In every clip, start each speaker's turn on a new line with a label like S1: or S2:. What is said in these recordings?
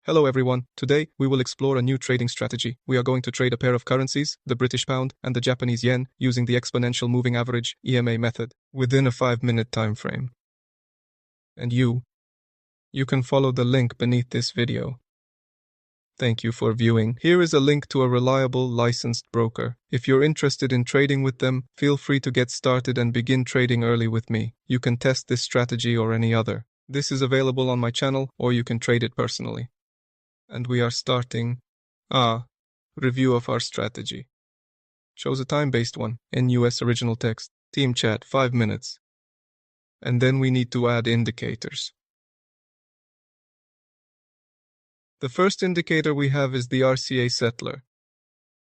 S1: Hello everyone, today we will explore a new trading strategy. We are going to trade a pair of currencies, the British pound and the Japanese yen, using the exponential moving average EMA method, within a 5-minute time frame. And you can follow the link beneath this video. Thank you for viewing. Here is a link to a reliable licensed broker. If you're interested in trading with them, feel free to get started and begin trading early with me. You can test this strategy or any other. This is available on my channel, or you can trade it personally. And we are starting review of our strategy. Chose a time-based one in US original text. Team chat 5 minutes. And then we need to add indicators. The first indicator we have is the RCA settler.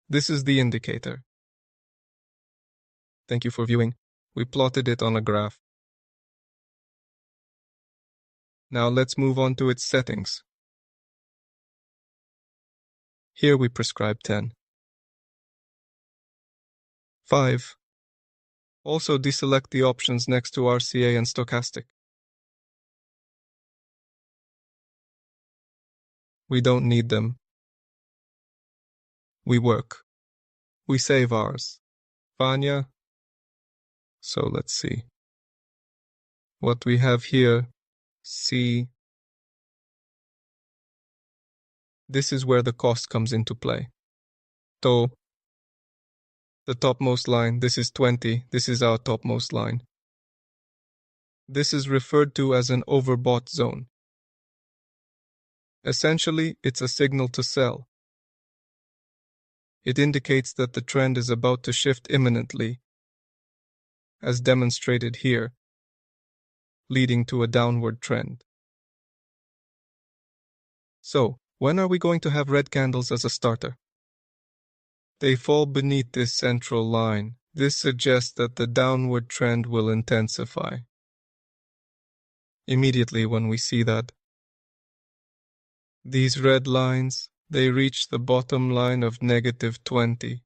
S1: This is the indicator. Thank you for viewing. We plotted it on a graph. Now let's move on to its settings. Here we prescribe 10. 5. Also deselect the options next to RCA and stochastic. We don't need them. We work. We save ours. Vanya. So let's see. What we have here, C. This is where the cost comes into play. To, the topmost line, this is 20, this is our topmost line. This is referred to as an overbought zone. Essentially, it's a signal to sell. It indicates that the trend is about to shift imminently, as demonstrated here, leading to a downward trend. So, when are we going to have red candles as a starter? They fall beneath this central line. This suggests that the downward trend will intensify. Immediately when we see that, these red lines, they reach the bottom line of -20.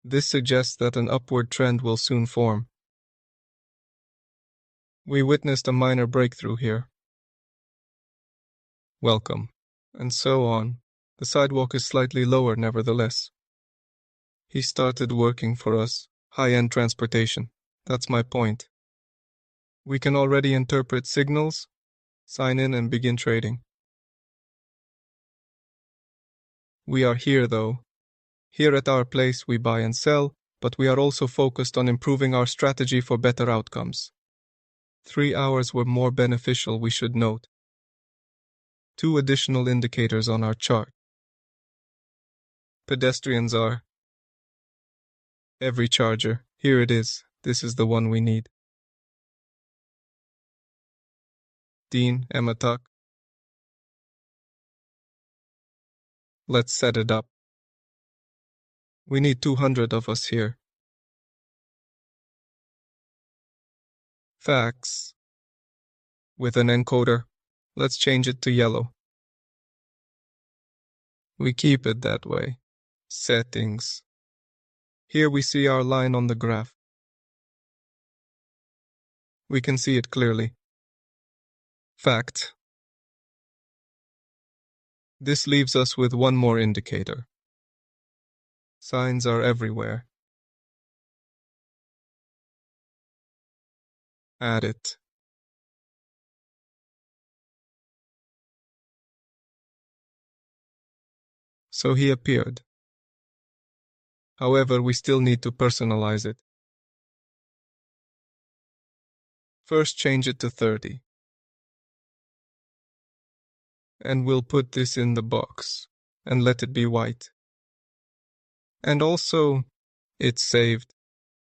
S1: This suggests that an upward trend will soon form. We witnessed a minor breakthrough here. Welcome. And so on. The sidewalk is slightly lower nevertheless. He started working for us. High-end transportation. That's my point. We can already interpret signals, sign in and begin trading. We are here though. Here at our place we buy and sell, but we are also focused on improving our strategy for better outcomes. 3 hours were more beneficial, we should note. 2 additional indicators on our chart. Pedestrians are every charger. Here it is. This is the one we need. Dean, Emma Tuck. Let's set it up. We need 200 of us here. Facts. With an encoder. Let's change it to yellow. We keep it that way. Settings. Here we see our line on the graph. We can see it clearly. Fact. This leaves us with one more indicator. Signs are everywhere. Add it. So he appeared. However, we still need to personalize it. First, change it to 30. And we'll put this in the box and let it be white. And also, it's saved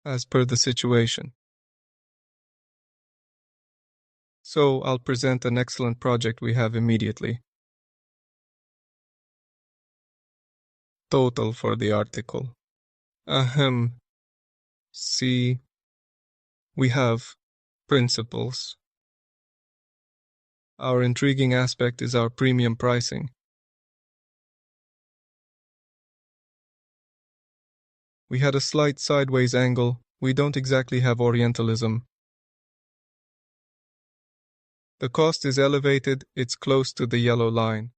S1: as per the situation. So I'll present an excellent project we have immediately. Total for the article. Ahem. See, we have principles. Our intriguing aspect is our premium pricing. We had a slight sideways angle. We don't exactly have Orientalism. The cost is elevated, it's close to the yellow line.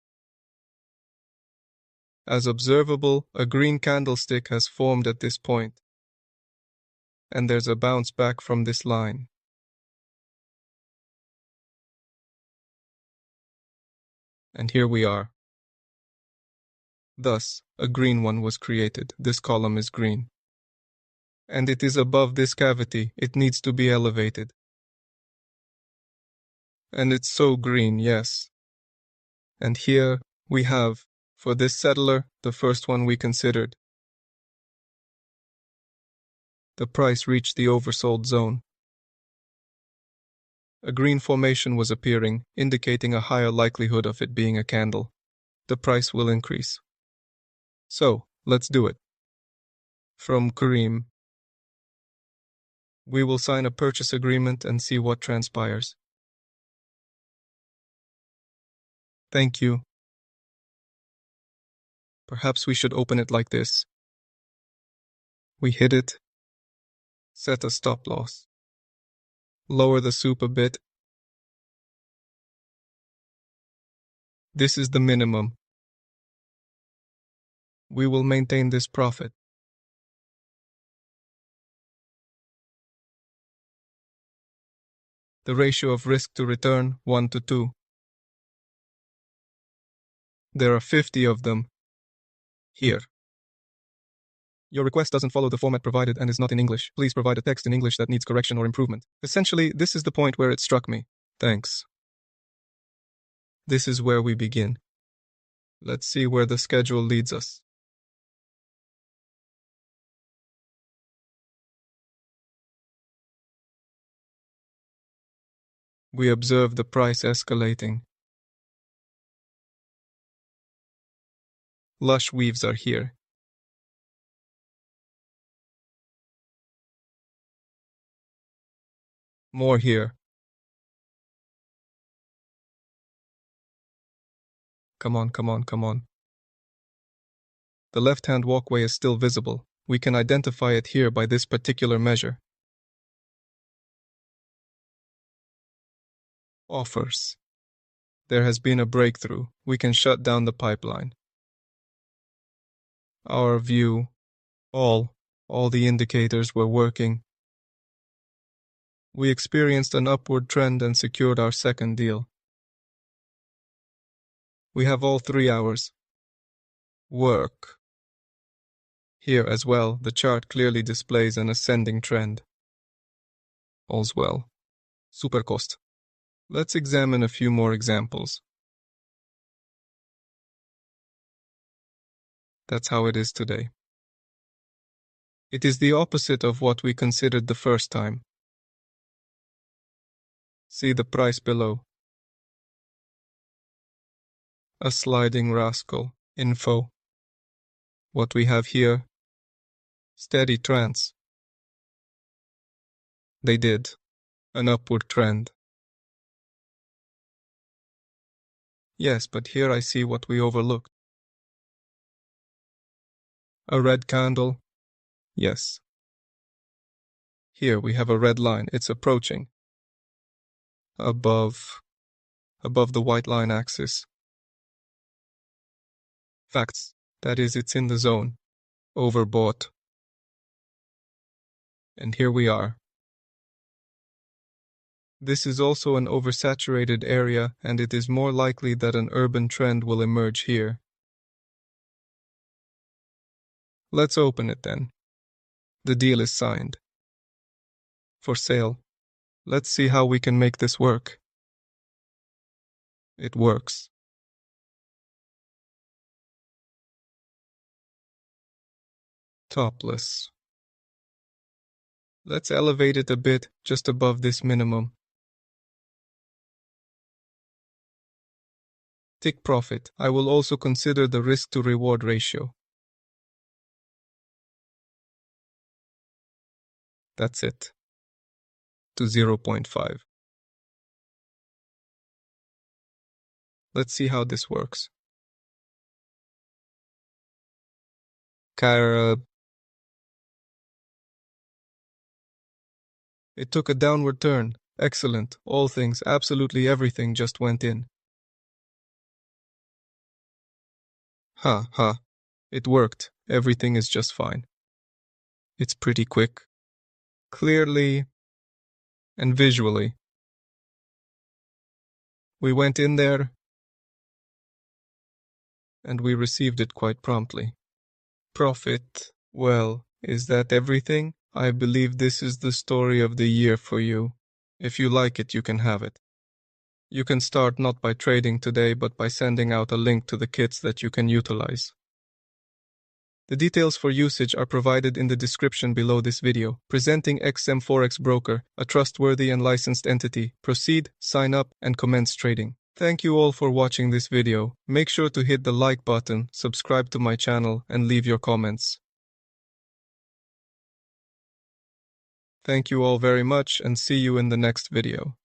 S1: As observable, a green candlestick has formed at this point, and there's a bounce back from this line. And here we are. Thus, a green one was created. This column is green. And it is above this cavity. It needs to be elevated. And it's so green, yes. And here we have, for this settler, the first one we considered. The price reached the oversold zone. A green formation was appearing, indicating a higher likelihood of it being a candle. The price will increase. So, let's do it. From Kareem. We will sign a purchase agreement and see what transpires. Thank you. Perhaps we should open it like this. We hit it. Set a stop loss. Lower the soup a bit. This is the minimum. We will maintain this profit. The ratio of risk to return, 1 to 2. There are 50 of them. Here. Your request doesn't follow the format provided and is not in English. Please provide a text in English that needs correction or improvement. Essentially, this is the point where it struck me. Thanks. This is where we begin. Let's see where the schedule leads us. We observe the price escalating. Lush weaves are here. More here. Come on, come on, come on. The left-hand walkway is still visible. We can identify it here by this particular measure. Offers. There has been a breakthrough. We can shut down the pipeline. Our view. All the indicators were working. We experienced an upward trend and secured our second deal. We have all 3 hours. Work. Here as well, the chart clearly displays an ascending trend. All's well. Supercost. Let's examine a few more examples. That's how it is today. It is the opposite of what we considered the first time. See the price below. A sliding rascal. Info. What we have here. Steady trance. They did. An upward trend. Yes, but here I see what we overlooked. A red candle. Yes. Here we have a red line. It's approaching. Above the white line axis. Facts. That is, it's in the zone. Overbought. And here we are. This is also an oversaturated area, and it is more likely that an urban trend will emerge here. Let's open it then. The deal is signed. For sale. Let's see how we can make this work. It works. Topless. Let's elevate it a bit, just above this minimum. Tick profit. I will also consider the risk to reward ratio. That's it. To 0.5. Let's see how this works. It took a downward turn. Excellent. All things, absolutely everything just went in. Ha ha. It worked. Everything is just fine. It's pretty quick. Clearly and visually. We went in there and we received it quite promptly. Profit. Well, is that everything? I believe this is the story of the year for you. If you like it, you can have it. You can start not by trading today, but by sending out a link to the kits that you can utilize. The details for usage are provided in the description below this video. Presenting XM Forex Broker, a trustworthy and licensed entity. Proceed, sign up, and commence trading. Thank you all for watching this video. Make sure to hit the like button, subscribe to my channel, and leave your comments. Thank you all very much and see you in the next video.